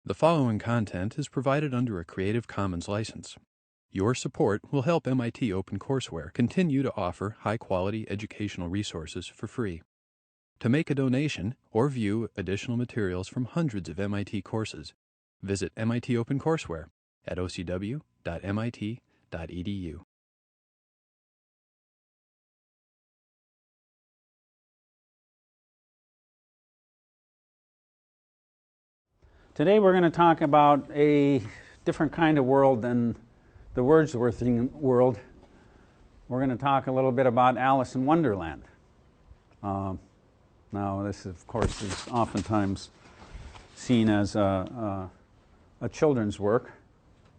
The following content is provided under a Creative Commons license. Your support will help MIT OpenCourseware continue to offer high-quality educational resources for free. To make a donation or view additional materials from hundreds of MIT courses, visit MIT OpenCourseware at ocw.mit.edu. Today we're going to talk about a different kind of world than the Wordsworthian world. We're going to talk a little bit about Alice in Wonderland. Now this, of course, is oftentimes seen as a children's work,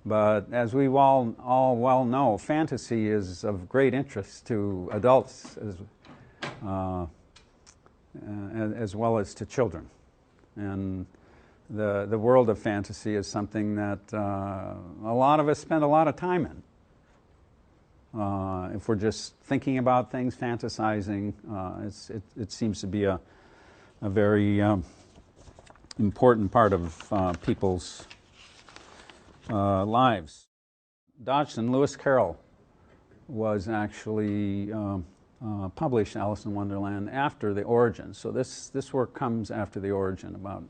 but as we all well know, fantasy is of great interest to adults as well as to children. And the world of fantasy is something that a lot of us spend a lot of time in. If we're just thinking about things, fantasizing, it seems to be a very important part of people's lives. Dodgson, Lewis Carroll, was actually published Alice in Wonderland after the origin. So this work comes after the origin, about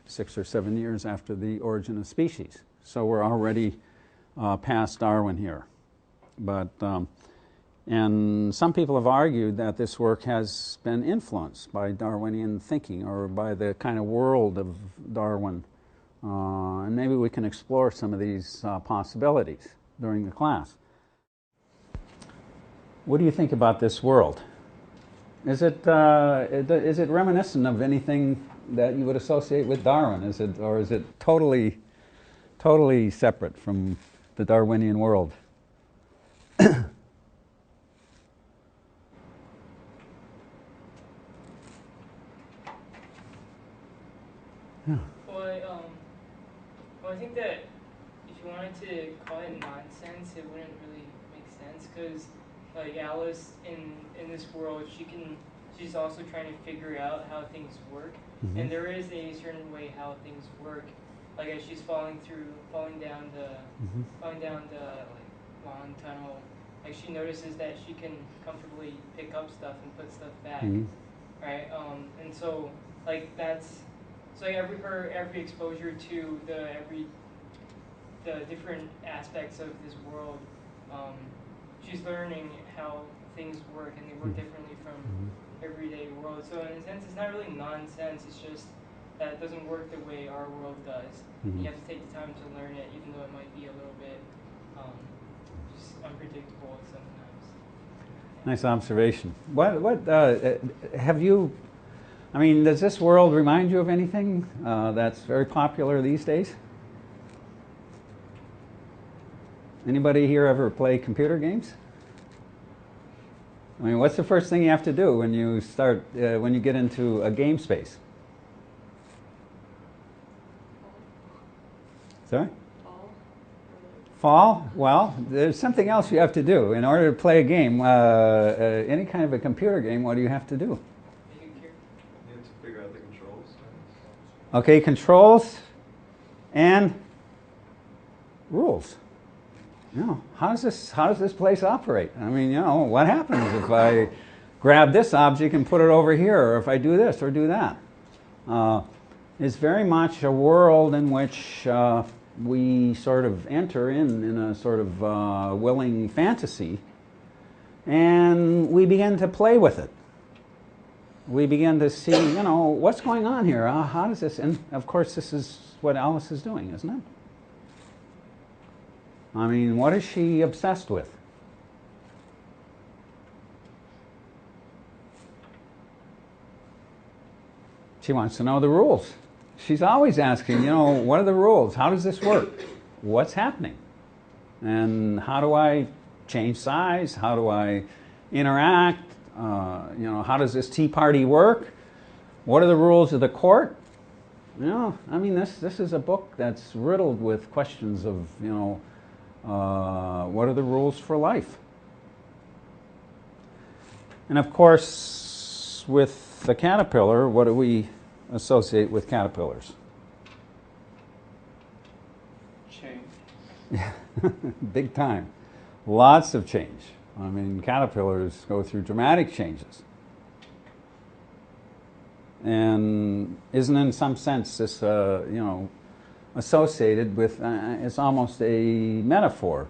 6 or 7 years after the origin of species. So we're already past Darwin here. But and some people have argued that this work has been influenced by Darwinian thinking or by the kind of world of Darwin. And maybe we can explore some of these possibilities during the class. What do you think about this world? Is it reminiscent of anything that you would associate with Darwin? Is it totally separate from the Darwinian world? Yeah. Well, I think that if you wanted to call it nonsense, it wouldn't really make sense, because like Alice in this world, she's also trying to figure out how things work. Mm-hmm. And there is a certain way how things work. Like as she's falling down the long tunnel, like she notices that she can comfortably pick up stuff and put stuff back, mm-hmm. right? And so like every exposure to the different aspects of this world, she's learning how things work, and they work differently from everyday world. So in a sense, it's not really nonsense. It's just that it doesn't work the way our world does. Mm-hmm. You have to take the time to learn it, even though it might be a little bit just unpredictable sometimes. Nice observation. What have you? I mean, does this world remind you of anything that's very popular these days? Anybody here ever play computer games? I mean, what's the first thing you have to do when you start, when you get into a game space? Sorry? Fall? Well, there's something else you have to do. In order to play a game, any kind of a computer game, what do you have to do? You have to figure out the controls. Okay, controls and rules. You know, how does this place operate? I mean, you know, what happens if I grab this object and put it over here, or if I do this or do that? It's very much a world in which we sort of enter in a sort of willing fantasy, and we begin to play with it. We begin to see, you know, what's going on here? How does this? And of course, this is what Alice is doing, isn't it? I mean, what is she obsessed with? She wants to know the rules. She's always asking, you know, what are the rules? How does this work? What's happening? And how do I change size? How do I interact? You know, how does this tea party work? What are the rules of the court? You know, I mean, this is a book that's riddled with questions of, you know, what are the rules for life? And of course, with the caterpillar, what do we associate with caterpillars? Change. Big time. Lots of change. I mean, caterpillars go through dramatic changes. And isn't in some sense this, associated with, it's almost a metaphor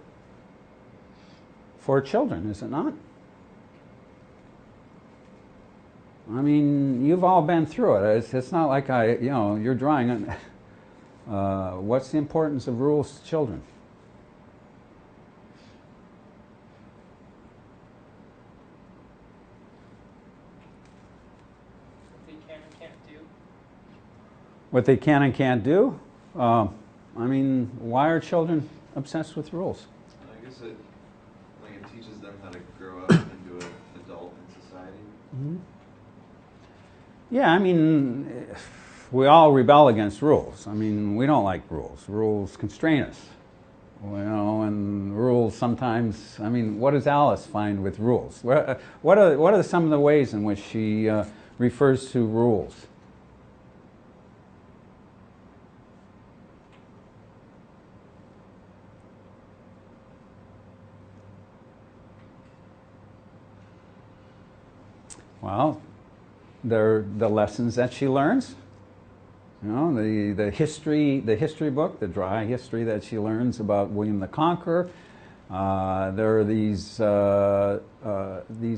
for children, is it not? I mean, you've all been through it. It's not like you're drawing. What's the importance of rules to children? What they can and can't do? I mean, why are children obsessed with rules? I guess it teaches them how to grow up into an adult in society. Mm-hmm. Yeah, I mean, we all rebel against rules. I mean, we don't like rules. Rules constrain us. And rules sometimes, I mean, what does Alice find with rules? What are some of the ways in which she refers to rules? Well, they're the lessons that she learns. The history book, the dry history that she learns about William the Conqueror. There are these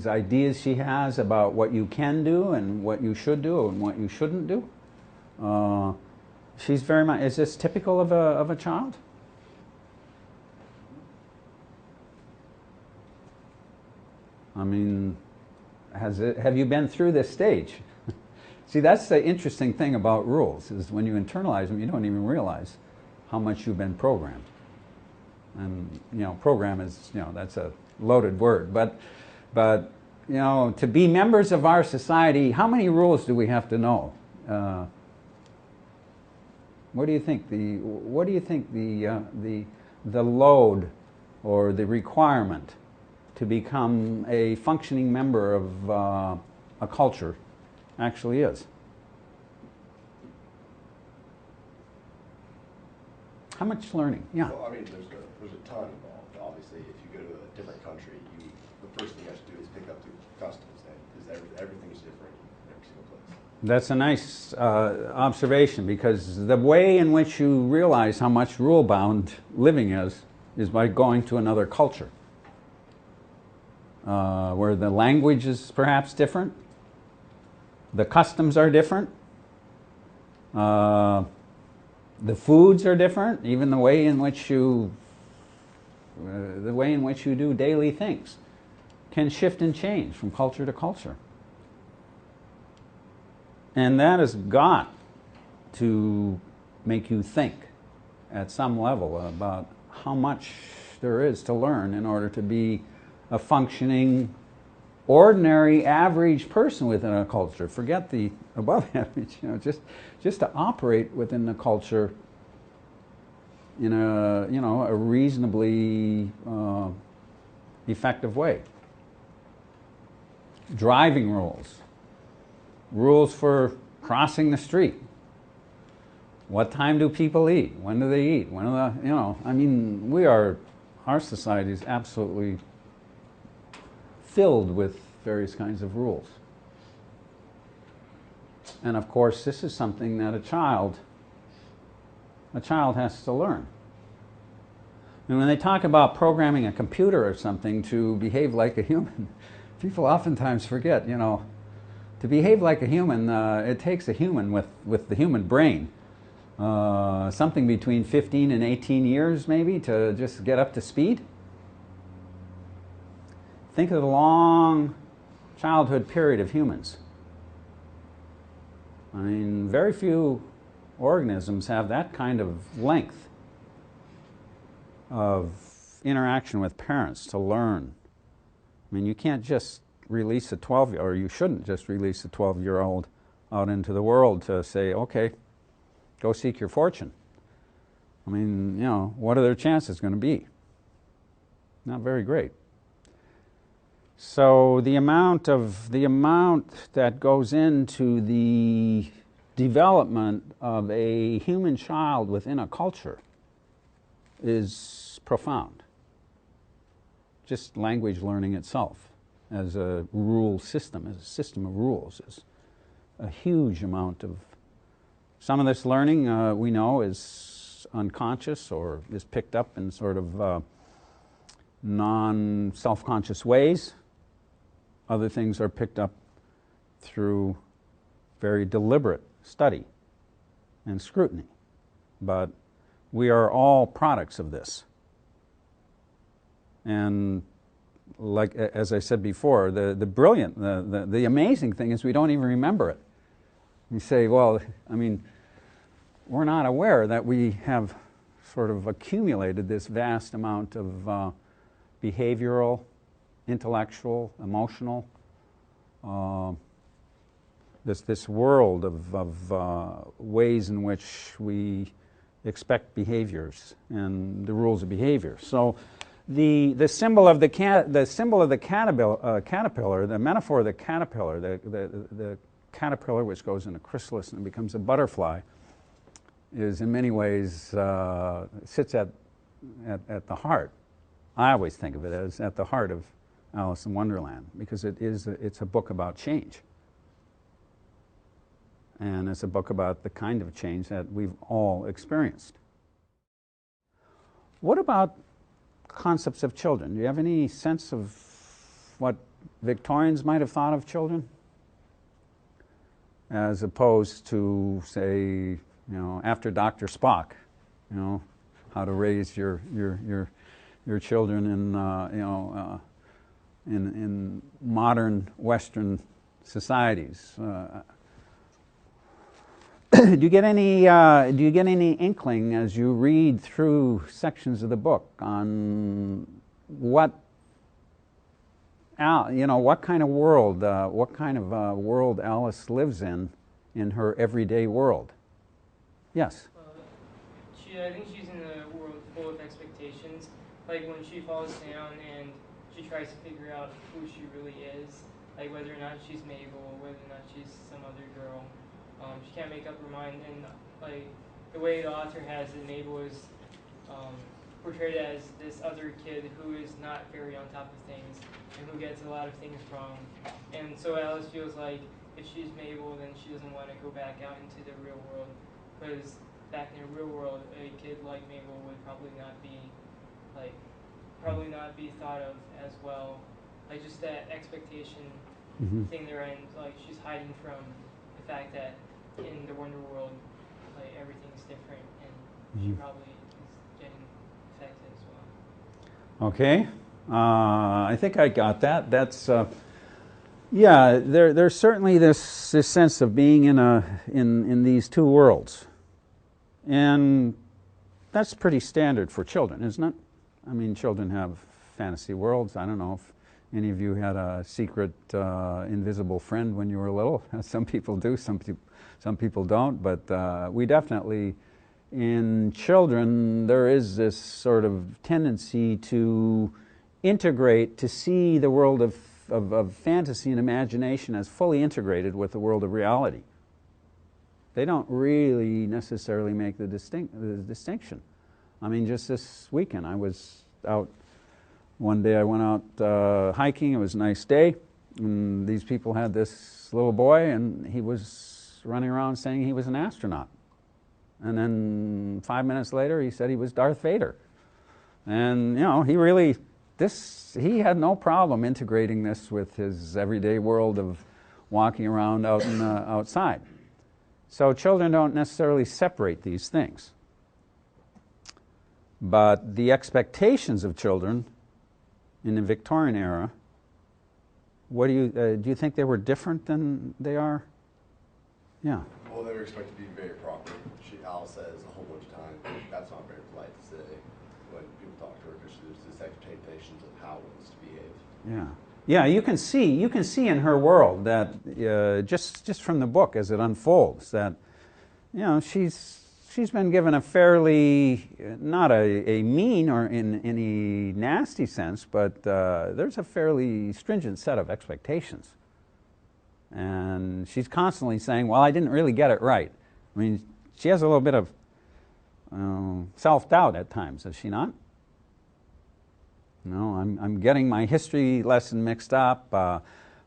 ideas she has about what you can do and what you should do and what you shouldn't do. She's very much. Is this typical of a child? I mean, have you been through this stage? See, that's the interesting thing about rules, is when you internalize them, you don't even realize how much you've been programmed. And, program is, that's a loaded word. But, to be members of our society, how many rules do we have to know? What do you think the load or the requirement to become a functioning member of a culture actually is? How much learning? Yeah. Well, I mean, there's a ton involved. Obviously, if you go to a different country, the first thing you have to do is pick up the customs then, because everything is different in every single place. That's a nice observation, because the way in which you realize how much rule-bound living is by going to another culture, where the language is perhaps different, the customs are different, the foods are different, even the way in which you do daily things can shift and change from culture to culture. And that has got to make you think at some level about how much there is to learn in order to be a functioning, ordinary, average person within a culture. Forget the above average, just to operate within the culture in a reasonably effective way. Driving rules for crossing the street. What time do people eat? When do they eat? Our society is absolutely filled with various kinds of rules. And of course, this is something that a child has to learn. And when they talk about programming a computer or something to behave like a human, people oftentimes forget, to behave like a human, it takes a human with the human brain, something between 15 and 18 years maybe to just get up to speed. Think of the long childhood period of humans. I mean, very few organisms have that kind of length of interaction with parents to learn. I mean, you can't just release a 12-year-old, or you shouldn't just release a 12-year-old out into the world to say, okay, go seek your fortune. I mean, what are their chances going to be? Not very great. So the amount that goes into the development of a human child within a culture is profound. Just language learning itself as a rule system, as a system of rules, is a huge amount of... Some of this learning we know is unconscious or is picked up in sort of non-self-conscious ways. Other things are picked up through very deliberate study and scrutiny. But we are all products of this. And like, as I said before, the amazing thing is we don't even remember it. You say, well, I mean, we're not aware that we have sort of accumulated this vast amount of behavioral, intellectual, emotional, this world of ways in which we expect behaviors and the rules of behavior. So the symbol of the caterpillar, the metaphor of the caterpillar, the caterpillar which goes in a chrysalis and becomes a butterfly, is in many ways sits at the heart. I always think of it as at the heart of Alice in Wonderland, because it's a book about change. And it's a book about the kind of change that we've all experienced. What about concepts of children? Do you have any sense of what Victorians might have thought of children? As opposed to, say, after Dr. Spock, how to raise your children in modern Western societies. Do you get any inkling as you read through sections of the book on what kind of world Alice lives in her everyday world? Yes. I think she's in a world full of expectations. Like when she falls down and she tries to figure out who she really is, like whether or not she's Mabel, or whether or not she's some other girl. She can't make up her mind, and like the way the author has it, Mabel is portrayed as this other kid who is not very on top of things and who gets a lot of things wrong. And so Alice feels like if she's Mabel, then she doesn't want to go back out into the real world, because back in the real world, a kid like Mabel would probably not be thought of as well. Like just that expectation thing they're in, like she's hiding from the fact that in the Wonder World, like everything's different, and she probably is getting affected as well. Okay, I think I got that. That's yeah. There's certainly this sense of being in these two worlds, and that's pretty standard for children, isn't it? I mean, children have fantasy worlds. I don't know if any of you had a secret invisible friend when you were little. Some people do, some people don't, but we definitely, in children, there is this sort of tendency to integrate, to see the world of fantasy and imagination as fully integrated with the world of reality. They don't really necessarily make the distinction. I mean, just this weekend, I was out. One day I went out hiking. It was a nice day. And these people had this little boy, and he was running around saying he was an astronaut. And then 5 minutes later, he said he was Darth Vader. And, he had no problem integrating this with his everyday world of walking around out outside. So children don't necessarily separate these things. But the expectations of children in the Victorian era, what do you think they were different than they are? Yeah. Well, they were expected to be very proper. Alice says a whole bunch of times that's not very polite to say when people talk to her, because there's this expectations of how one is to behave. Yeah. Yeah, you can see in her world that just from the book as it unfolds that she's been given a fairly, not a mean or in any nasty sense, but there's a fairly stringent set of expectations. And she's constantly saying, well, I didn't really get it right. I mean, she has a little bit of self-doubt at times, is she not? No, I'm getting my history lesson mixed up.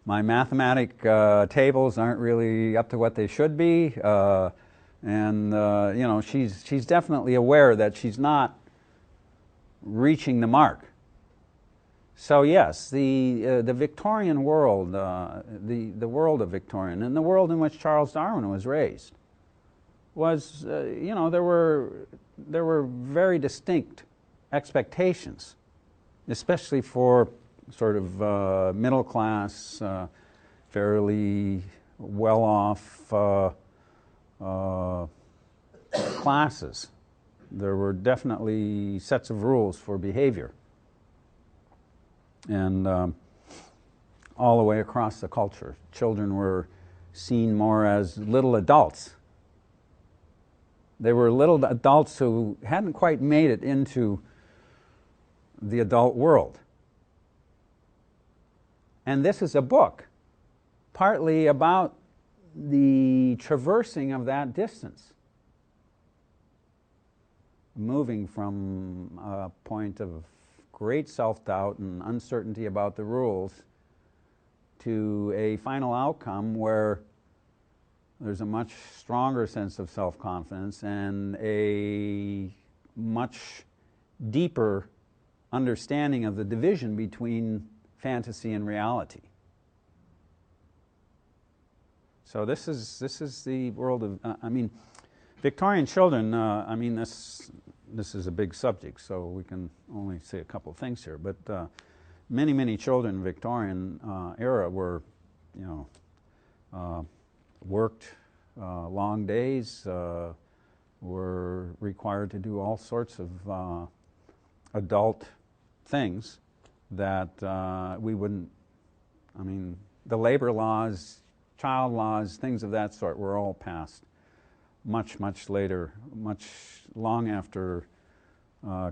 My mathematic tables aren't really up to what they should be. And you know, she's definitely aware that she's not reaching the mark. So yes, the Victorian world, the world of Victorian, and the world in which Charles Darwin was raised, was you know, there were very distinct expectations, especially for sort of middle class, fairly well off classes. There were definitely sets of rules for behavior, and all the way across the culture. Children were seen more as little adults. They were little adults who hadn't quite made it into the adult world. And this is a book partly about the traversing of that distance, moving from a point of great self-doubt and uncertainty about the rules to a final outcome where there's a much stronger sense of self-confidence and a much deeper understanding of the division between fantasy and reality. So this is the world of, I mean, Victorian children, I mean, this is a big subject, so we can only say a couple of things here, but many children in Victorian era were, you know, worked long days, were required to do all sorts of adult things that we wouldn't, I mean, the labor laws, child laws, things of that sort were all passed much later, much long after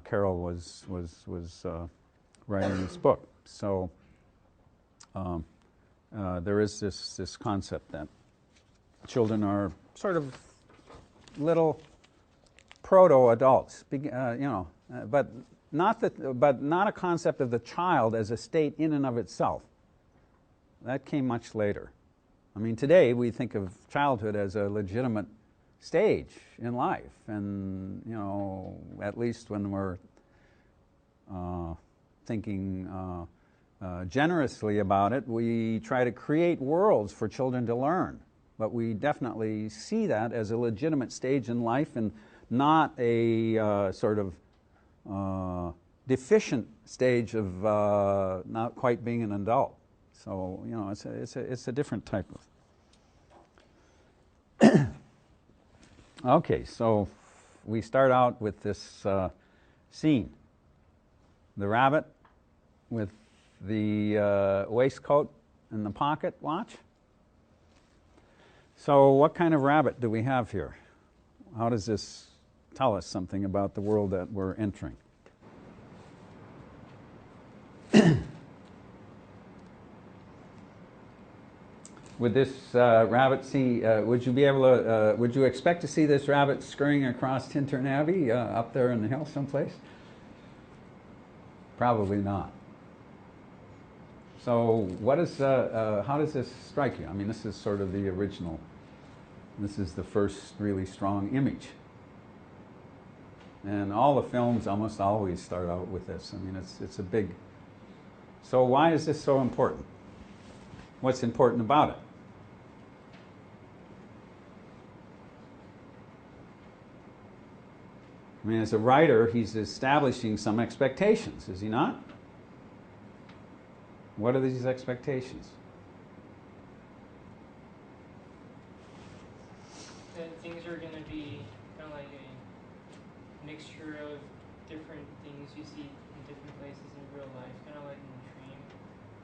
Carol was writing this book. So there is this concept that children are sort of little proto-adults, you know, but not a concept of the child as a state in and of itself. That came much later. I mean, today we think of childhood as a legitimate stage in life, and you know, at least when we're thinking generously about it, we try to create worlds for children to learn. But we definitely see that as a legitimate stage in life and not a sort of deficient stage of not quite being an adult. So you know, it's a different type of. Okay, so we start out with this scene: the rabbit with the waistcoat and the pocket watch. So what kind of rabbit do we have here? How does this tell us something about the world that we're entering? Would this rabbit see, would you be able to, would you expect to see this rabbit scurrying across Tintern Abbey up there in the hill someplace? Probably not. So what is, how does this strike you? I mean, this is sort of the original, this is the first really strong image. And all the films almost always start out with this. I mean, it's a big, so why is this so important? What's important about it? I mean, as a writer, he's establishing some expectations, is he not? What are these expectations? That things are going to be kind of like a mixture of different things you see in different places in real life, kind of like in a dream,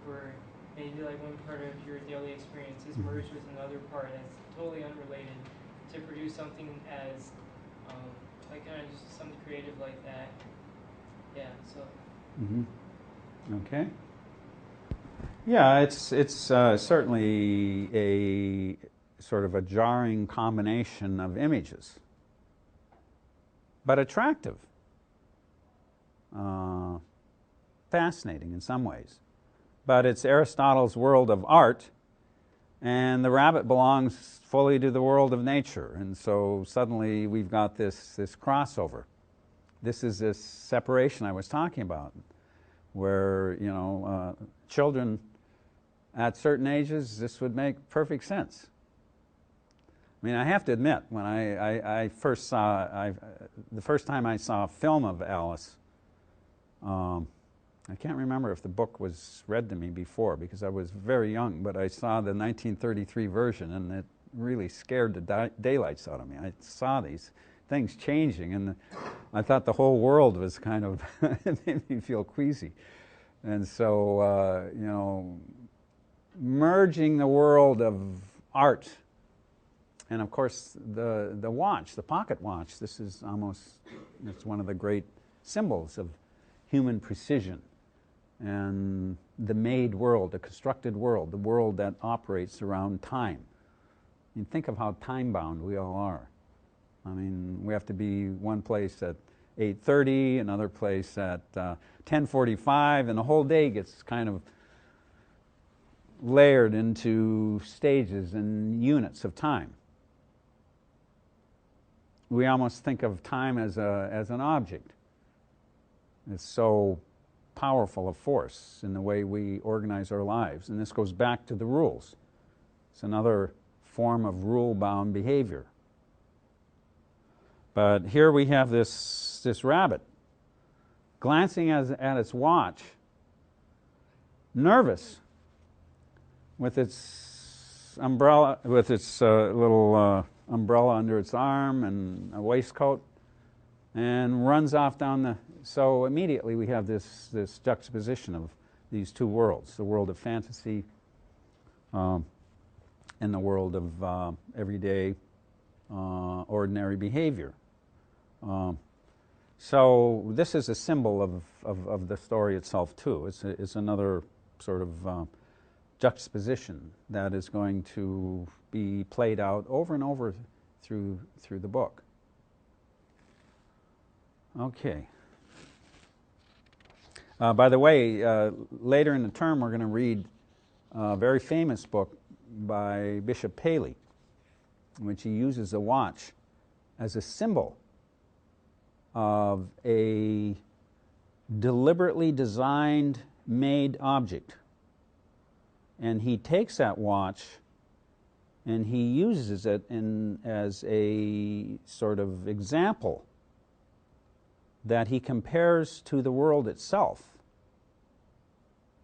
where maybe like one part of your daily experience is merged with another part that's totally unrelated, to produce something as like kind of just something creative like that. Yeah. So. Okay. Yeah, it's certainly a sort of a jarring combination of images. but attractive. Fascinating in some ways. But it's Aristotle's world of art, and the rabbit belongs fully to the world of nature. And so suddenly we've got this crossover. This is this separation I was talking about, where, you know, children at certain ages, this would make perfect sense. I mean, I have to admit, when I first saw, the first time I saw a film of Alice, I can't remember if the book was read to me before because I was very young, but I saw the 1933 version and it really scared the daylights out of me. I saw these things changing and I thought the whole world was kind of, it made me feel queasy. And so, you know, merging the world of art and of course the watch, the pocket watch, this is almost, it's one of the great symbols of human precision and the made world, the constructed world, the world that operates around time. I mean, think of how time-bound we all are. I mean, we have to be one place at 8:30, another place at 10:45, and the whole day gets kind of layered into stages and units of time. We almost think of time as an object. It's so powerful a force in the way we organize our lives. And this goes back to the rules. It's another form of rule-bound behavior. But here we have this rabbit glancing at its watch, nervous, with its umbrella, with its little umbrella under its arm and a waistcoat, and runs off down the... So immediately we have this juxtaposition of these two worlds, the world of fantasy and the world of everyday, ordinary behavior. So this is a symbol of the story itself too. It's another sort of juxtaposition that is going to be played out over and over through the book. Okay. By the way, later in the term we're going to read a very famous book by Bishop Paley, in which he uses the watch as a symbol of a deliberately designed, made object. And he takes that watch and he uses it as a sort of example that he compares to the world itself,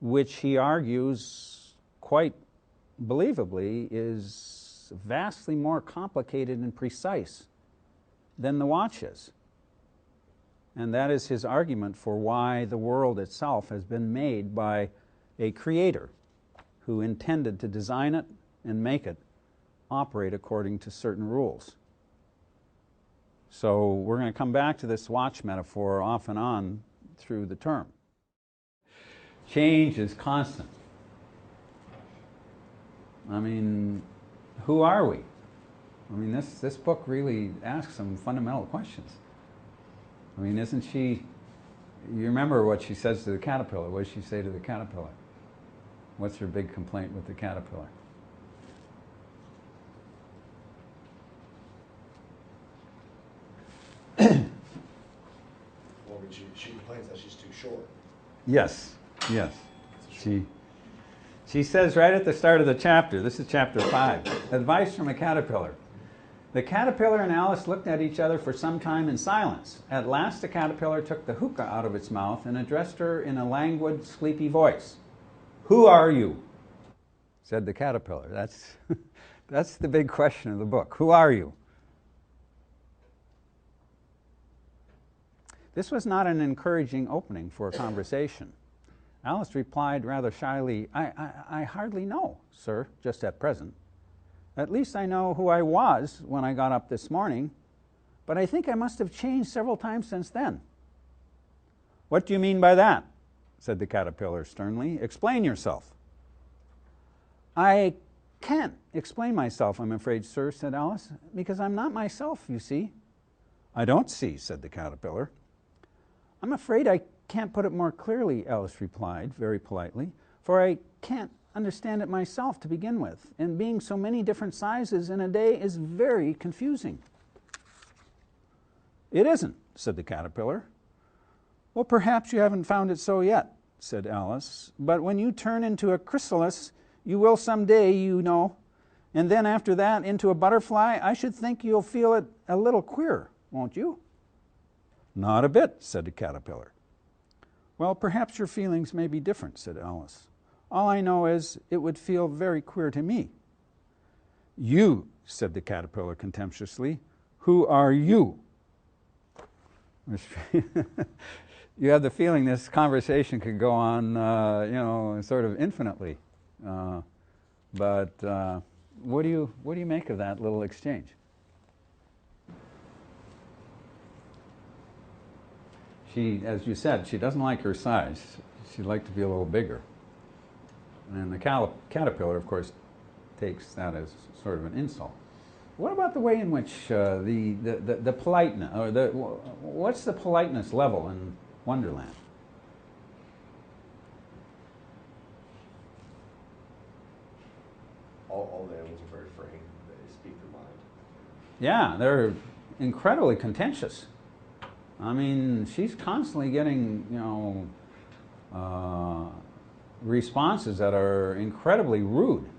which he argues quite believably is vastly more complicated and precise than the watch is. And that is his argument for why the world itself has been made by a creator who intended to design it and make it operate according to certain rules. So we're going to come back to this watch metaphor off and on through the term. Change is constant. I mean, who are we? I mean, this book really asks some fundamental questions. I mean, isn't she, you remember what she says to the caterpillar. What does she say to the caterpillar? What's her big complaint with the caterpillar? Well, she complains that she's too short. Yes, yes. She says right at the start of the chapter, this is chapter 5, advice from a caterpillar. The caterpillar and Alice looked at each other for some time in silence. At last the caterpillar took the hookah out of its mouth and addressed her in a languid, sleepy voice. "Who are you?" said the caterpillar. That's the big question of the book. Who are you? This was not an encouraging opening for a conversation. Alice replied rather shyly, I hardly know, sir, just at present. At least I know who I was when I got up this morning, but I think I must have changed several times since then. What do you mean by that? Said the caterpillar sternly. Explain yourself. I can't explain myself, I'm afraid, sir, said Alice, because I'm not myself, you see. I don't see, said the caterpillar. I'm afraid I can't put it more clearly, Alice replied, very politely, for I can't understand it myself to begin with, and being so many different sizes in a day is very confusing. It isn't, said the caterpillar. Well, perhaps you haven't found it so yet, said Alice, but when you turn into a chrysalis, you will someday, you know, and then after that into a butterfly, I should think you'll feel it a little queer, won't you? Not a bit, said the caterpillar. Well, perhaps your feelings may be different, said Alice. All I know is it would feel very queer to me. You, said the caterpillar contemptuously, who are you? You have the feeling this conversation could go on, sort of infinitely. But what do you make of that little exchange? She, as you said, she doesn't like her size. She'd like to be a little bigger. And the caterpillar, of course, takes that as sort of an insult. What about the way in which the politeness, or what's the politeness level in Wonderland? All the animals are very frank. They speak their mind. Yeah, they're incredibly contentious. I mean, she's constantly getting, responses that are incredibly rude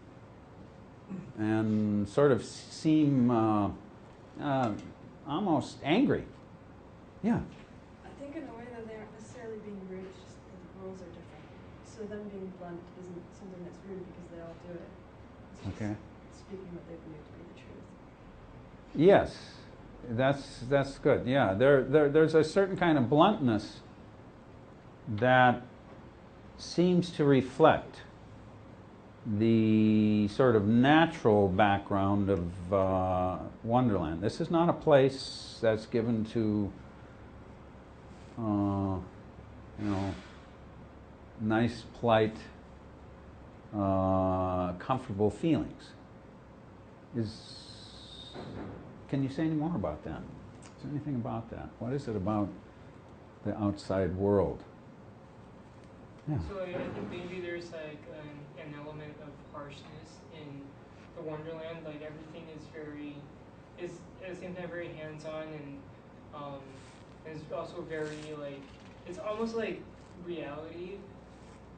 and sort of seem almost angry. Yeah. I think in a way that they aren't necessarily being rude, it's just that the rules are different. So them being blunt isn't something that's rude because they all do it. It's just Okay. speaking what they believe to be the truth. Yes, that's good. Yeah, there's a certain kind of bluntness that seems to reflect the sort of natural background of Wonderland. This is not a place that's given to, nice, polite, comfortable feelings. Can you say any more about that? Is there anything about that? What is it about the outside world? Yeah. So I think maybe there's like an element of harshness in the Wonderland. Like everything is at the same time very hands-on and it's also very like, it's almost like reality,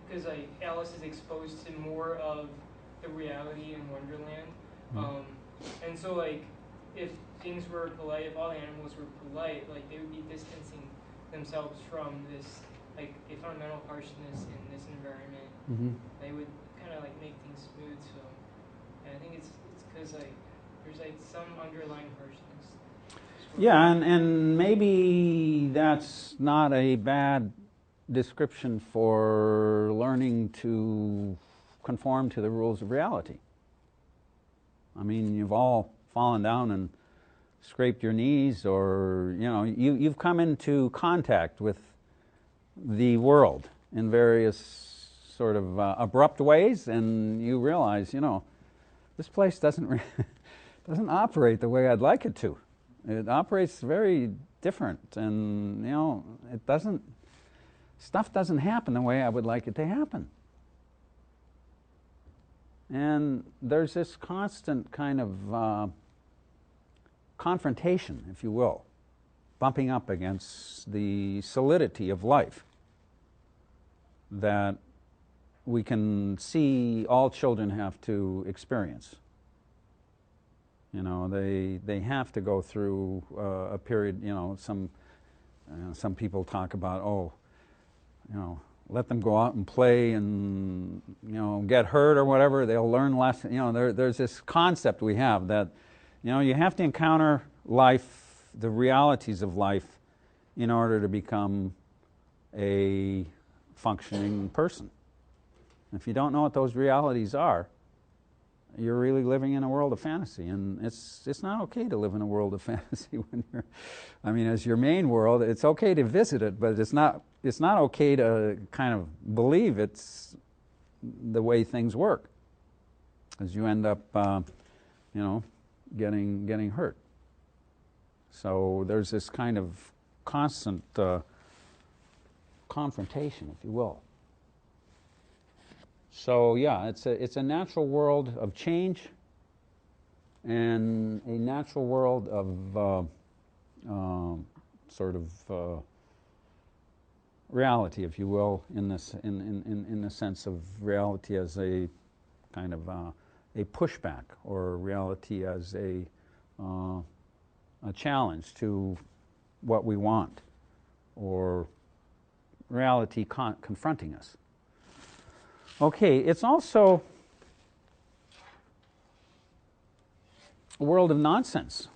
because like Alice is exposed to more of the reality in Wonderland. And so like if things were polite, if all the animals were polite, like they would be distancing themselves from this like a fundamental harshness in this environment. Mm-hmm. They would kind of like make things smooth. So and I think it's because like there's like some underlying harshness. Yeah, and maybe that's not a bad description for learning to conform to the rules of reality. I mean, you've all fallen down and scraped your knees, or you've come into contact with the world in various sort of abrupt ways, and you realize, this place doesn't operate the way I'd like it to. It operates very different, and stuff doesn't happen the way I would like it to happen. And there's this constant kind of confrontation, if you will, bumping up against the solidity of life that we can see all children have to experience. They have to go through a period, some people talk about, let them go out and play and, get hurt or whatever, they'll learn less. There's this concept we have that, you have to encounter life, the realities of life, in order to become a functioning person. If you don't know what those realities are, you're really living in a world of fantasy, and it's not okay to live in a world of fantasy when as your main world, it's okay to visit it, but it's not okay to kind of believe it's the way things work, because you end up, getting hurt. So there's this kind of constant confrontation, if you will. So yeah, it's a natural world of change and a natural world of sort of reality, if you will, in this in the sense of reality as a kind of a pushback, or reality as a challenge to what we want, or reality confronting us. Okay, it's also a world of nonsense.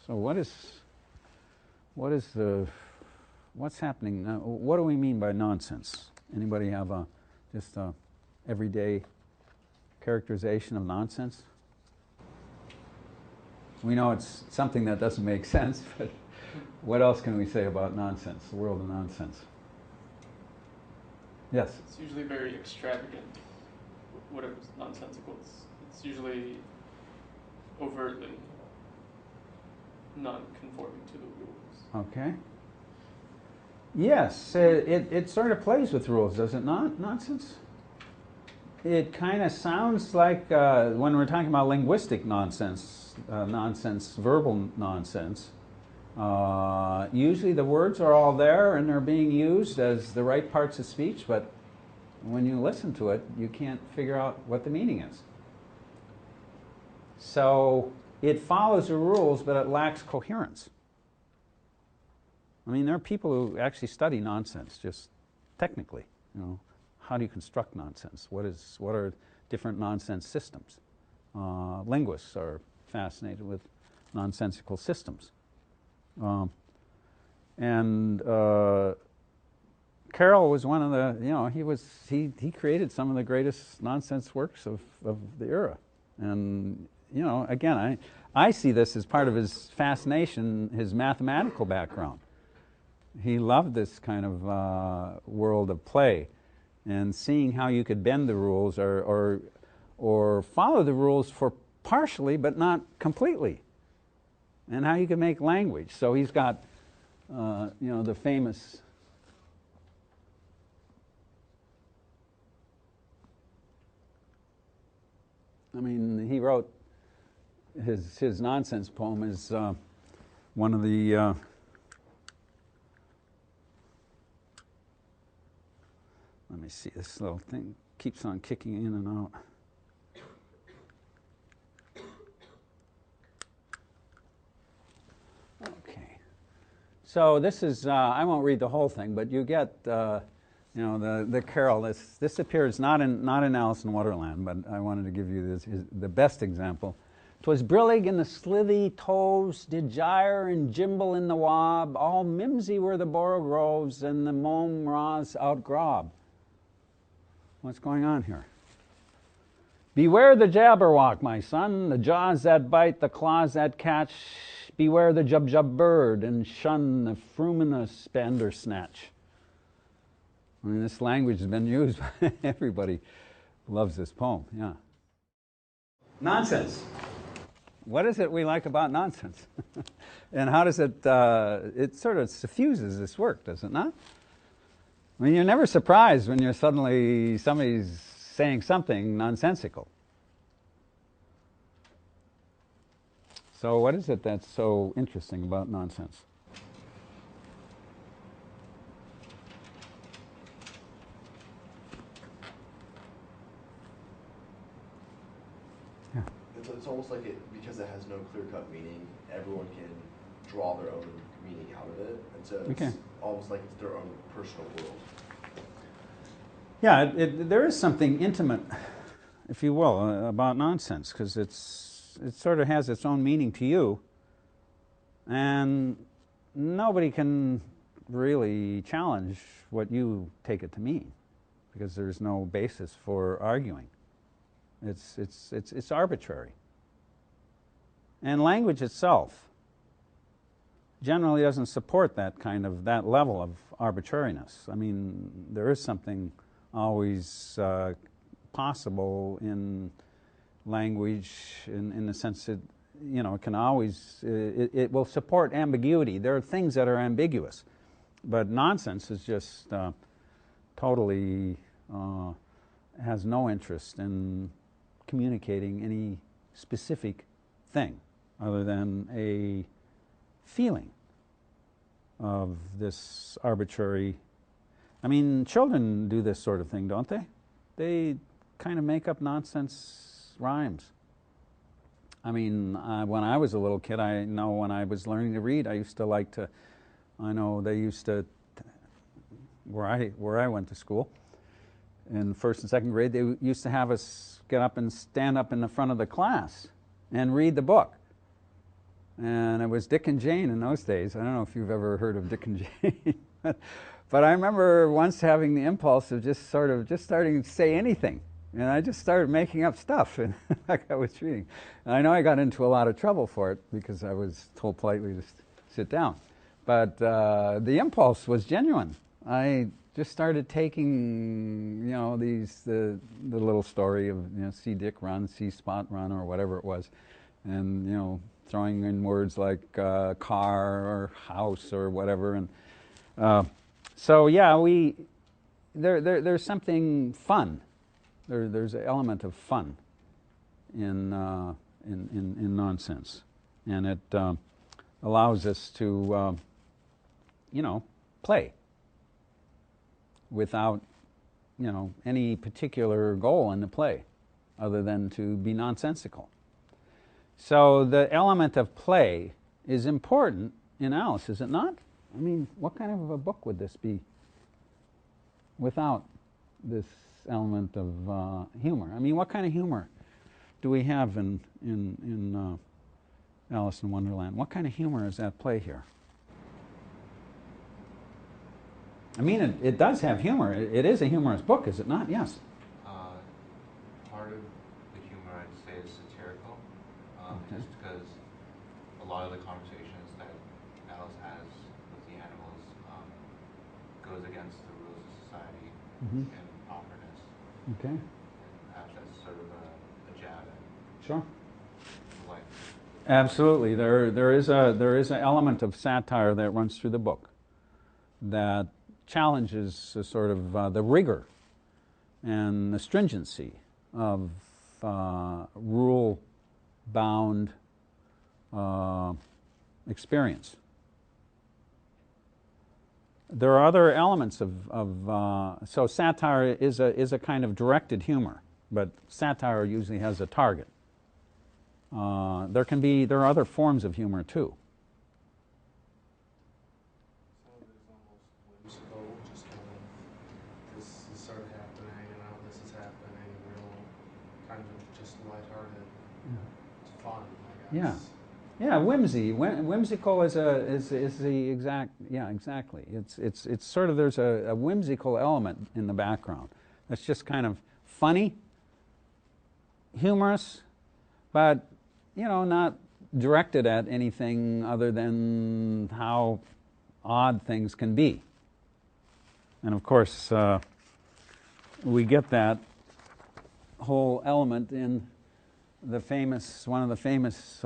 So what's happening now? What do we mean by nonsense? Anybody have just a everyday characterization of nonsense? We know it's something that doesn't make sense, but what else can we say about nonsense, the world of nonsense? Yes? It's usually very extravagant, whatever's nonsensical. It's usually overtly non-conforming to the rules. Okay. Yes, it sort of plays with rules, does it not? Nonsense? It kind of sounds like, when we're talking about linguistic nonsense, verbal nonsense, usually the words are all there and they're being used as the right parts of speech, but when you listen to it, you can't figure out what the meaning is. So it follows the rules, but it lacks coherence. I mean, there are people who actually study nonsense, just technically. You know, how do you construct nonsense? What are different nonsense systems? Linguists are fascinated with nonsensical systems. Carroll was one of the, he created some of the greatest nonsense works of the era. And, again, I see this as part of his fascination, his mathematical background. He loved this kind of world of play, and seeing how you could bend the rules or follow the rules for partially but not completely, and how you could make language. So he's got the famous he wrote his nonsense poem is one of the let me see, this little thing keeps on kicking in and out. Okay. So this is, I won't read the whole thing, but you get, the Carroll. This appears not in Alice in Wonderland, but I wanted to give you the best example. "'Twas brillig in the slithy toves, did gyre and gimble in the wob, all mimsy were the borogoves, and the mome raws outgrob." What's going on here? "Beware the jabberwock, my son, the jaws that bite, the claws that catch. Beware the jub-jub bird, and shun the fruminous bandersnatch." I mean, this language has been used by everybody. Loves this poem, yeah. Nonsense. What is it we like about nonsense? And how does it sort of suffuses this work, does it not? I mean, you're never surprised when somebody's saying something nonsensical. So what is it that's so interesting about nonsense? Yeah. It's almost like because it has no clear-cut meaning, everyone can draw their own meaning out of it, and so it's almost like it's their own personal world. Yeah, there is something intimate, if you will, about nonsense, because it sort of has its own meaning to you, and nobody can really challenge what you take it to mean, because there's no basis for arguing. It's arbitrary. And language itself generally doesn't support that level of arbitrariness. I mean, there is something always possible in language in the sense that it can always, it will support ambiguity. There are things that are ambiguous, but nonsense is just totally has no interest in communicating any specific thing other than a feeling of this arbitrary. I mean, children do this sort of thing, don't they? They kind of make up nonsense rhymes. I mean, when I was a little kid, I know when I was learning to read, I used to like to, I know they used to, where I went to school, in first and second grade, they used to have us get up and stand up in the front of the class and read the book. And it was Dick and Jane in those days. I don't know if you've ever heard of Dick and Jane. But I remember once having the impulse of just starting to say anything. And I just started making up stuff and like I was reading. And I know I got into a lot of trouble for it because I was told politely to sit down. But the impulse was genuine. I just started taking, the little story of, see Dick run, see Spot run, or whatever it was. And, throwing in words like car or house or whatever. And so, yeah, there's something fun. There's an element of fun in nonsense, and it allows us to, play without, any particular goal in the play, other than to be nonsensical. So the element of play is important in Alice, is it not? I mean, what kind of a book would this be without this element of humor? I mean, what kind of humor do we have in Alice in Wonderland? What kind of humor is at play here? I mean, it does have humor. It is a humorous book, is it not? Yes. Part of the humor, I'd say, is satirical, Okay. just because a lot of the conversations that Alice has with the animals goes against the rules of society Mm-hmm. and awkwardness. Okay. And perhaps that's sort of a jab at Sure. life. Absolutely. There is an element of satire that runs through the book that challenges a sort of the rigor and the stringency of rule-bound experience. There are other elements so satire is a kind of directed humor, but satire usually has a target. There are other forms of humor too. Some of it is almost whimsical, just kind of, this is sort of happening, and now this is happening, real, kind of just lighthearted, fun, I guess. Yeah, whimsical is the exact, yeah, exactly. It's sort of, there's a whimsical element in the background. That's just kind of funny, humorous, but, not directed at anything other than how odd things can be. And of course, we get that whole element in one of the famous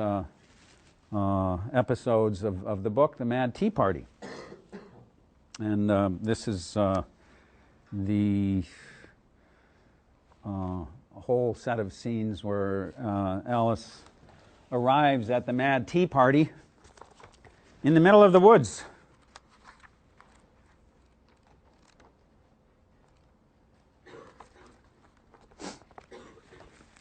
episodes of the book, The Mad Tea Party. And this is the whole set of scenes where Alice arrives at the Mad Tea Party in the middle of the woods.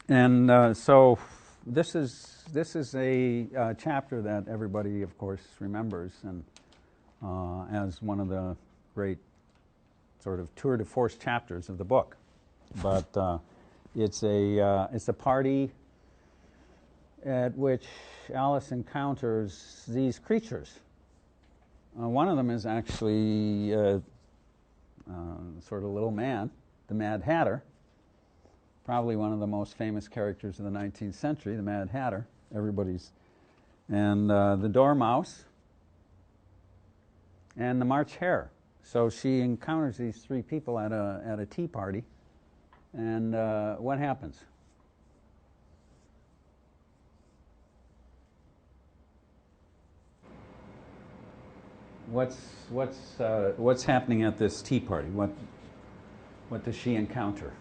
And so this is a chapter that everybody, of course, remembers, and as one of the great sort of tour de force chapters of the book. But it's a party at which Alice encounters these creatures. One of them is actually sort of little man, the Mad Hatter. Probably one of the most famous characters of the 19th century, the Mad Hatter. And the Dormouse, and the March Hare. So she encounters these three people at a tea party, and what happens? what's happening at this tea party? What does she encounter?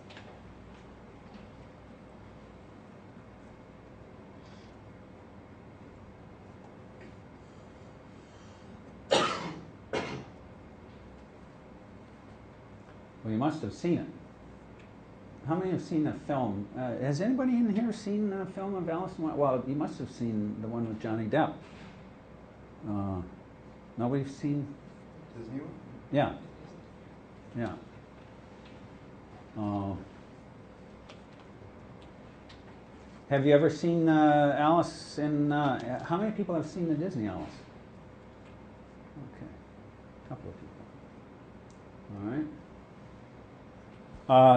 Well, you must have seen it. How many have seen the film? Has anybody in here seen the film of Alice in Wonderland? Well, you must have seen the one with Johnny Depp. Nobody's seen? Disney one? Yeah. Yeah. Have you ever seen Alice in... how many people have seen the Disney Alice? Okay. A couple of people. All right.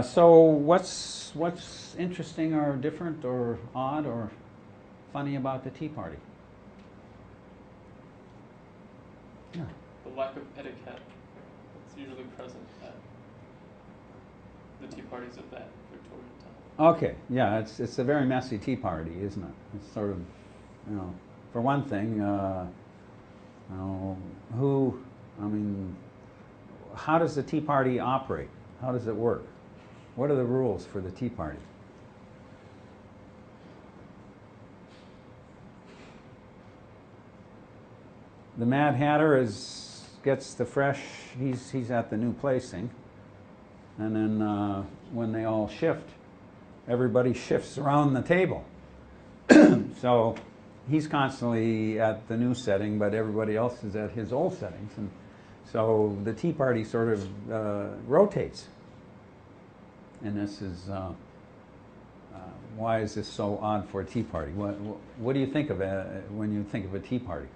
So what's interesting or different or odd or funny about the Tea Party? Yeah. The lack of etiquette that's usually present at the tea parties of that Victorian time. Okay, yeah, it's a very messy tea party, isn't it? It's sort of, for one thing, how does the tea party operate? How does it work? What are the rules for the tea party? The Mad Hatter gets the fresh, he's at the new placing, and then when they all shift, everybody shifts around the table. So he's constantly at the new setting, but everybody else is at his old settings, and so the tea party sort of rotates. And this is why is this so odd for a tea party? What do you think of when you think of a tea party?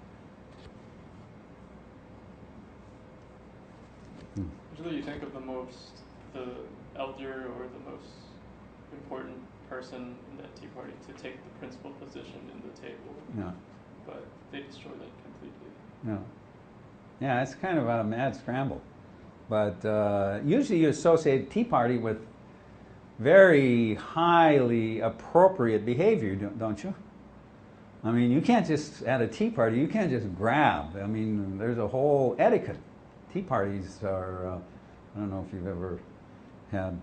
Usually you think of the elder or the most important person in that tea party to take the principal position in the table. Yeah. But they destroy that completely. Yeah. Yeah, it's kind of a mad scramble. But usually you associate tea party with very highly appropriate behavior, don't you? I mean, you can't just, at a tea party, you can't just grab. I mean, there's a whole etiquette. Tea parties are, I don't know if you've ever had,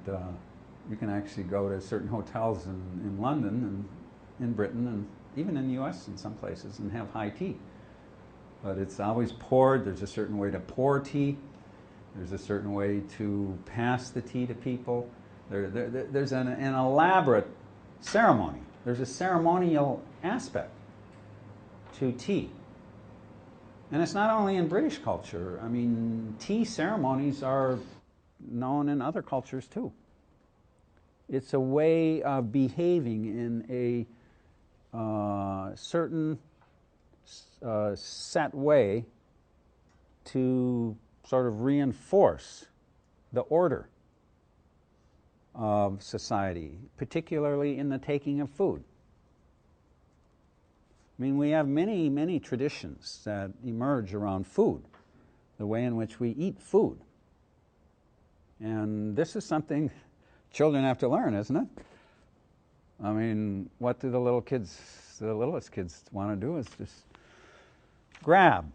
you can actually go to certain hotels in London and in Britain and even in the US in some places and have high tea. But it's always poured. There's a certain way to pour tea. There's a certain way to pass the tea to people. There's an elaborate ceremony. There's a ceremonial aspect to tea. And it's not only in British culture. I mean, tea ceremonies are known in other cultures too. It's a way of behaving in a certain set way to sort of reinforce the order of society, particularly in the taking of food. I mean, we have many, many traditions that emerge around food, the way in which we eat food. And this is something children have to learn, isn't it? I mean, what do the littlest kids want to do is just grab,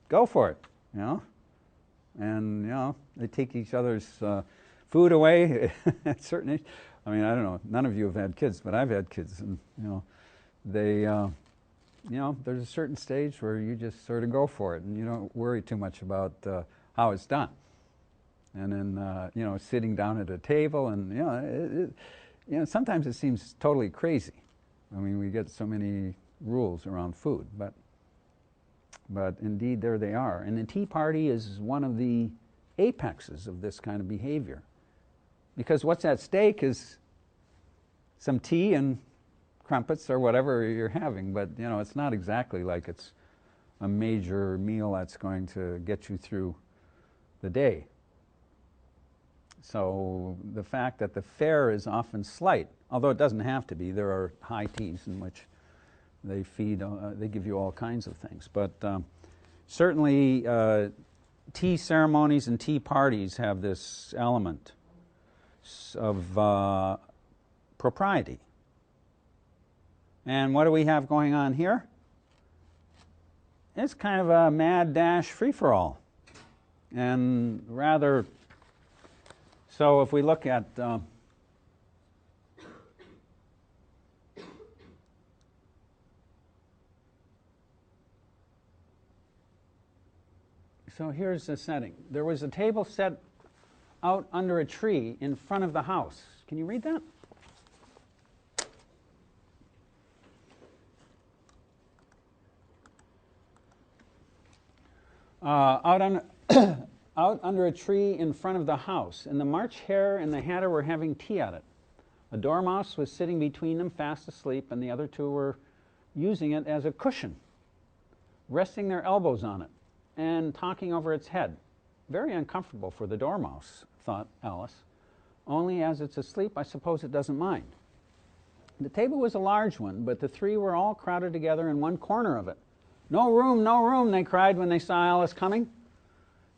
go for it, And, they take each other's food away at certain age. I mean, I don't know, none of you have had kids, but I've had kids, and, they, there's a certain stage where you just sort of go for it, and you don't worry too much about how it's done. And then, sitting down at a table, and, sometimes it seems totally crazy. I mean, we get so many rules around food, but indeed there they are. And the tea party is one of the apexes of this kind of behavior. Because what's at stake is some tea and crumpets or whatever you're having, but it's not exactly like it's a major meal that's going to get you through the day. So the fact that the fare is often slight, although it doesn't have to be. There are high teas in which they give you all kinds of things. But certainly tea ceremonies and tea parties have this element of propriety. And what do we have going on here? it's kind of a mad dash free-for-all. And rather, so if we look at so here's the setting. There was a table set out under a tree in front of the house. Can you read that? Out under a tree in front of the house, and the March Hare and the Hatter were having tea at it. A dormouse was sitting between them, fast asleep, and the other two were using it as a cushion, resting their elbows on it and talking over its head. Very uncomfortable for the dormouse, thought Alice. Only as it's asleep, I suppose it doesn't mind. The table was a large one, but the three were all crowded together in one corner of it. No room, they cried when they saw Alice coming.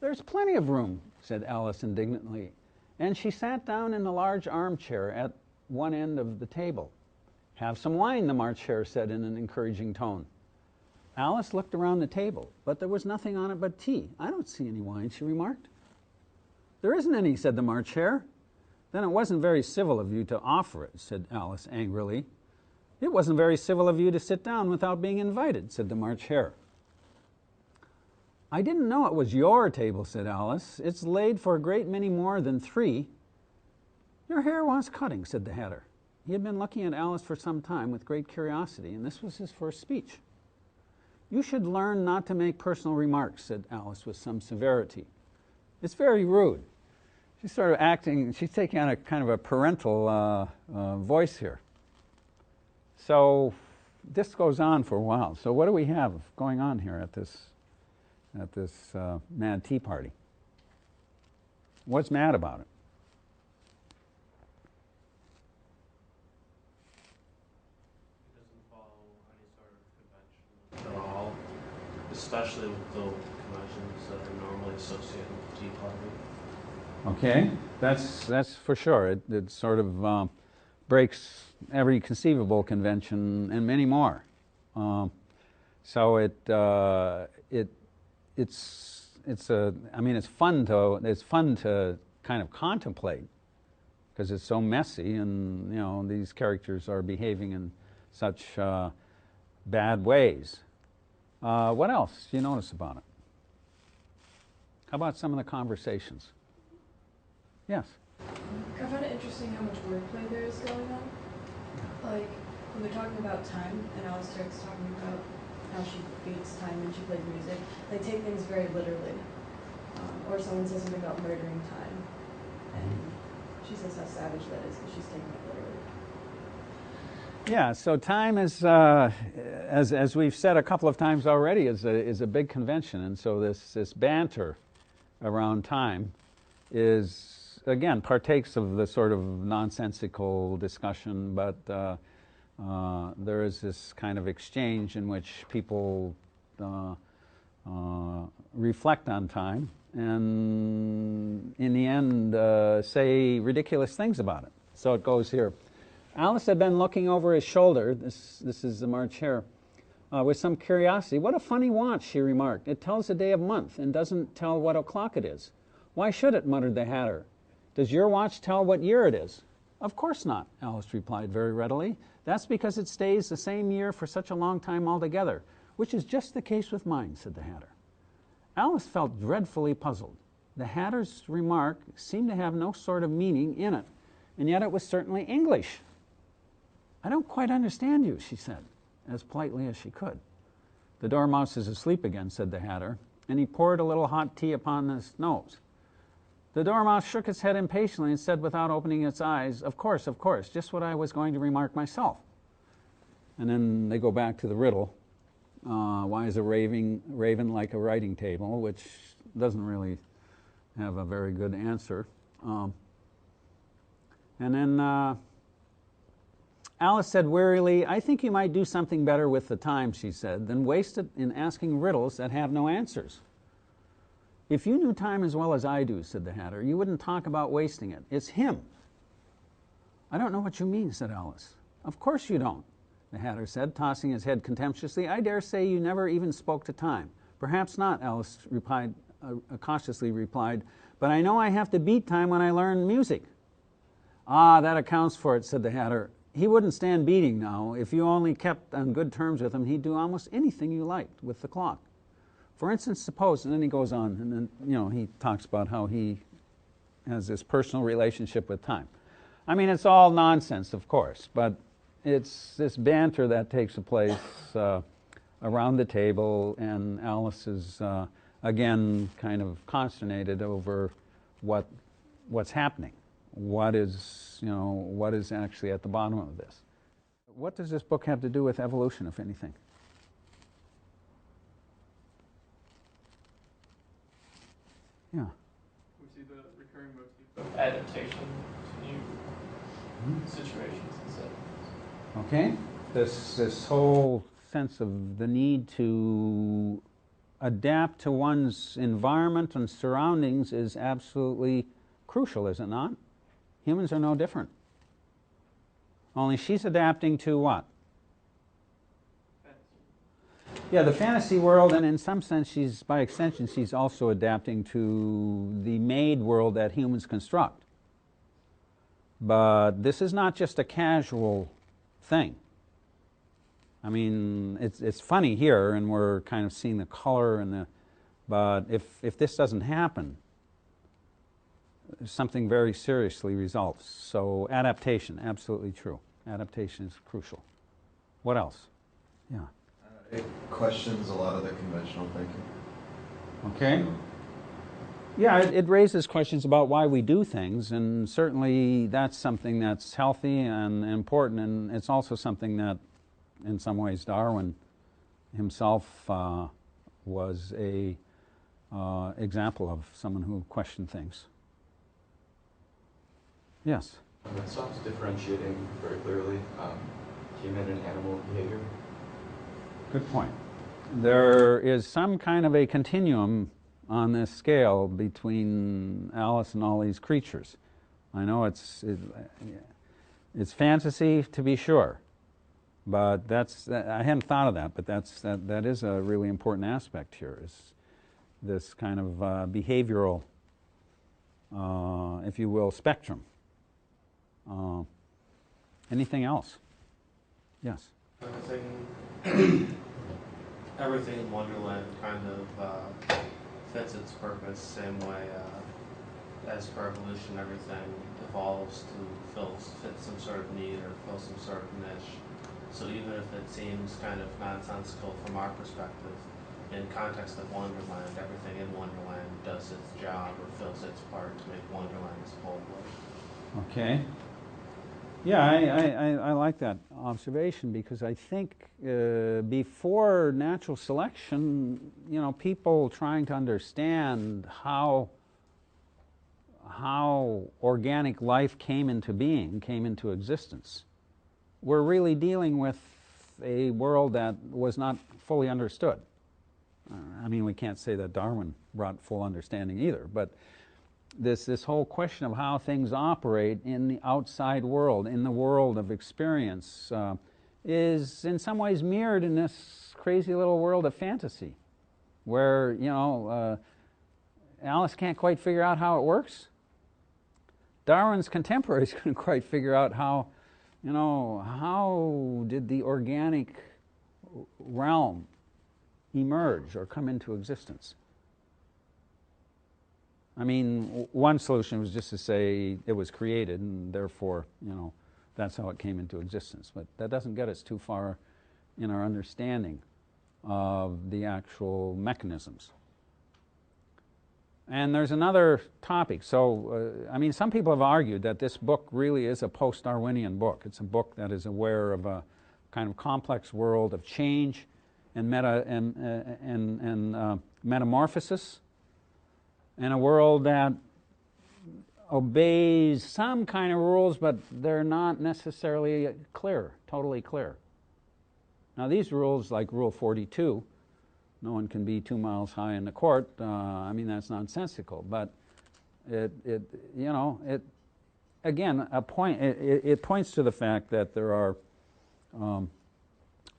There's plenty of room, said Alice indignantly, and she sat down in the large armchair at one end of the table. Have some wine, the March Hare said in an encouraging tone. Alice looked around the table, but there was nothing on it but tea. I don't see any wine, she remarked. There isn't any, said the March Hare. Then it wasn't very civil of you to offer it, said Alice angrily. It wasn't very civil of you to sit down without being invited, said the March Hare. I didn't know it was your table, said Alice. It's laid for a great many more than three. Your hair wants cutting, said the Hatter. He had been looking at Alice for some time with great curiosity, and this was his first speech. You should learn not to make personal remarks, said Alice with some severity. It's very rude. She's sort of acting, she's taking on a kind of a parental voice here. So this goes on for a while. So what do we have going on here at this mad tea party? What's mad about it? It doesn't follow any sort of convention at all, especially with the conventions that are normally associated with the Tea Party. Okay, that's for sure. It sort of breaks every conceivable convention and many more. So it's fun to kind of contemplate because it's so messy, and these characters are behaving in such bad ways. What else do you notice about it? How about some of the conversations? Yes. I find it interesting how much wordplay there is going on. Like, when they're talking about time, and Alice starts talking about how she beats time and she plays music, they take things very literally. Or someone says something about murdering time, and she says how savage that is because she's taking it literally. Yeah, so time is, as we've said a couple of times already, is a big convention, and so this banter around time is, again, partakes of the sort of nonsensical discussion, but there is this kind of exchange in which people reflect on time and, in the end, say ridiculous things about it. So it goes here. Alice had been looking over his shoulder, this is the March Hare, with some curiosity. What a funny watch, she remarked. It tells the day of month and doesn't tell what o'clock it is. Why should it, muttered the Hatter. Does your watch tell what year it is? Of course not, Alice replied very readily. That's because it stays the same year for such a long time altogether, which is just the case with mine, said the Hatter. Alice felt dreadfully puzzled. The Hatter's remark seemed to have no sort of meaning in it, and yet it was certainly English. I don't quite understand you, she said, as politely as she could. The Dormouse is asleep again, said the Hatter, and he poured a little hot tea upon his nose. The Dormouse shook its head impatiently and said without opening its eyes, of course, just what I was going to remark myself. And then they go back to the riddle. Why is a raven like a writing table, which doesn't really have a very good answer. And then Alice said wearily, I think you might do something better with the time, she said, than waste it in asking riddles that have no answers. If you knew time as well as I do, said the Hatter, you wouldn't talk about wasting it. It's him. I don't know what you mean, said Alice. Of course you don't. the Hatter said, tossing his head contemptuously. I dare say you never even spoke to time. Perhaps not, Alice replied, cautiously replied, but I know I have to beat time when I learn music. Ah, that accounts for it, said the Hatter. He wouldn't stand beating now. If you only kept on good terms with him, he'd do almost anything you liked with the clock. For instance, suppose, and then he goes on, and then, he talks about how he has this personal relationship with time. I mean, it's all nonsense, of course, but it's this banter that takes place around the table, and Alice is, again, kind of consternated over what's happening. What is actually at the bottom of this? What does this book have to do with evolution, if anything? Yeah. We see the recurring motif of adaptation to new situations and settings. Okay. This whole sense of the need to adapt to one's environment and surroundings is absolutely crucial, is it not? Humans are no different. Only she's adapting to what? Yeah, the fantasy world, and in some sense, by extension, she's also adapting to the made world that humans construct. But this is not just a casual thing. I mean, it's funny here, and we're kind of seeing the color but if this doesn't happen, something very seriously results. So adaptation, absolutely true. Adaptation is crucial. What else? Yeah. It questions a lot of the conventional thinking. Okay. Yeah, it raises questions about why we do things, and certainly that's something that's healthy and important, and it's also something that, in some ways, Darwin himself was a example of someone who questioned things. Yes? It stops differentiating very clearly human and animal behavior. Good point. There is some kind of a continuum on this scale between Alice and all these creatures. I know it's fantasy, to be sure, but I hadn't thought of that, but that is a really important aspect here, is this kind of behavioral, if you will, spectrum. Anything else? Yes? Everything in Wonderland kind of fits its purpose, same way as for evolution, everything evolves to fit some sort of need or fill some sort of niche. So even if it seems kind of nonsensical from our perspective, in context of Wonderland, everything in Wonderland does its job or fills its part to make Wonderland as whole work. Okay. Yeah, I like that observation, because I think before natural selection, people trying to understand how organic life came into being, came into existence, were really dealing with a world that was not fully understood. I mean, we can't say that Darwin brought full understanding either, but this whole question of how things operate in the outside world, in the world of experience, is in some ways mirrored in this crazy little world of fantasy, where, Alice can't quite figure out how it works. Darwin's contemporaries couldn't quite figure out how did the organic realm emerge or come into existence. I mean, one solution was just to say it was created, and therefore, that's how it came into existence. But that doesn't get us too far in our understanding of the actual mechanisms. And there's another topic. So, some people have argued that this book really is a post-Darwinian book. It's a book that is aware of a kind of complex world of change and metamorphosis, and a world that obeys some kind of rules, but they're not necessarily totally clear. Now, these rules, like Rule 42, no one can be 2 miles high in the court. That's nonsensical. But it points to the fact that there are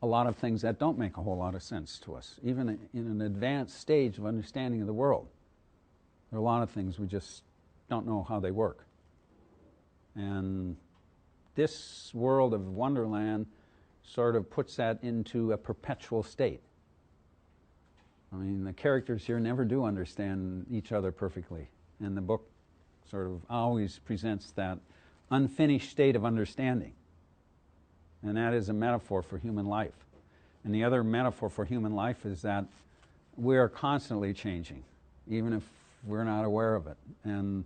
a lot of things that don't make a whole lot of sense to us, even in an advanced stage of understanding of the world. There are a lot of things we just don't know how they work. And this world of Wonderland sort of puts that into a perpetual state. I mean, the characters here never do understand each other perfectly, and the book sort of always presents that unfinished state of understanding. And that is a metaphor for human life. And the other metaphor for human life is that we are constantly changing, even if we're not aware of it. And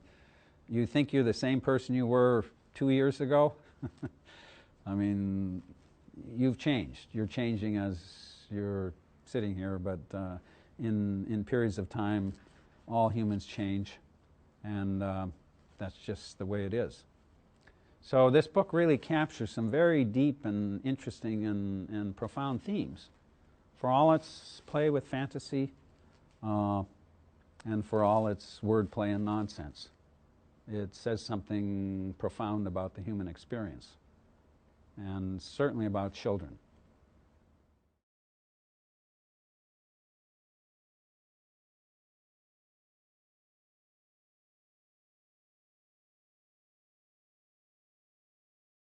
you think you're the same person you were 2 years ago? I mean, you've changed. You're changing as you're sitting here, but in periods of time, all humans change, and that's just the way it is. So this book really captures some very deep and interesting and profound themes, for all its play with fantasy and for all its wordplay and nonsense. It says something profound about the human experience, and certainly about children.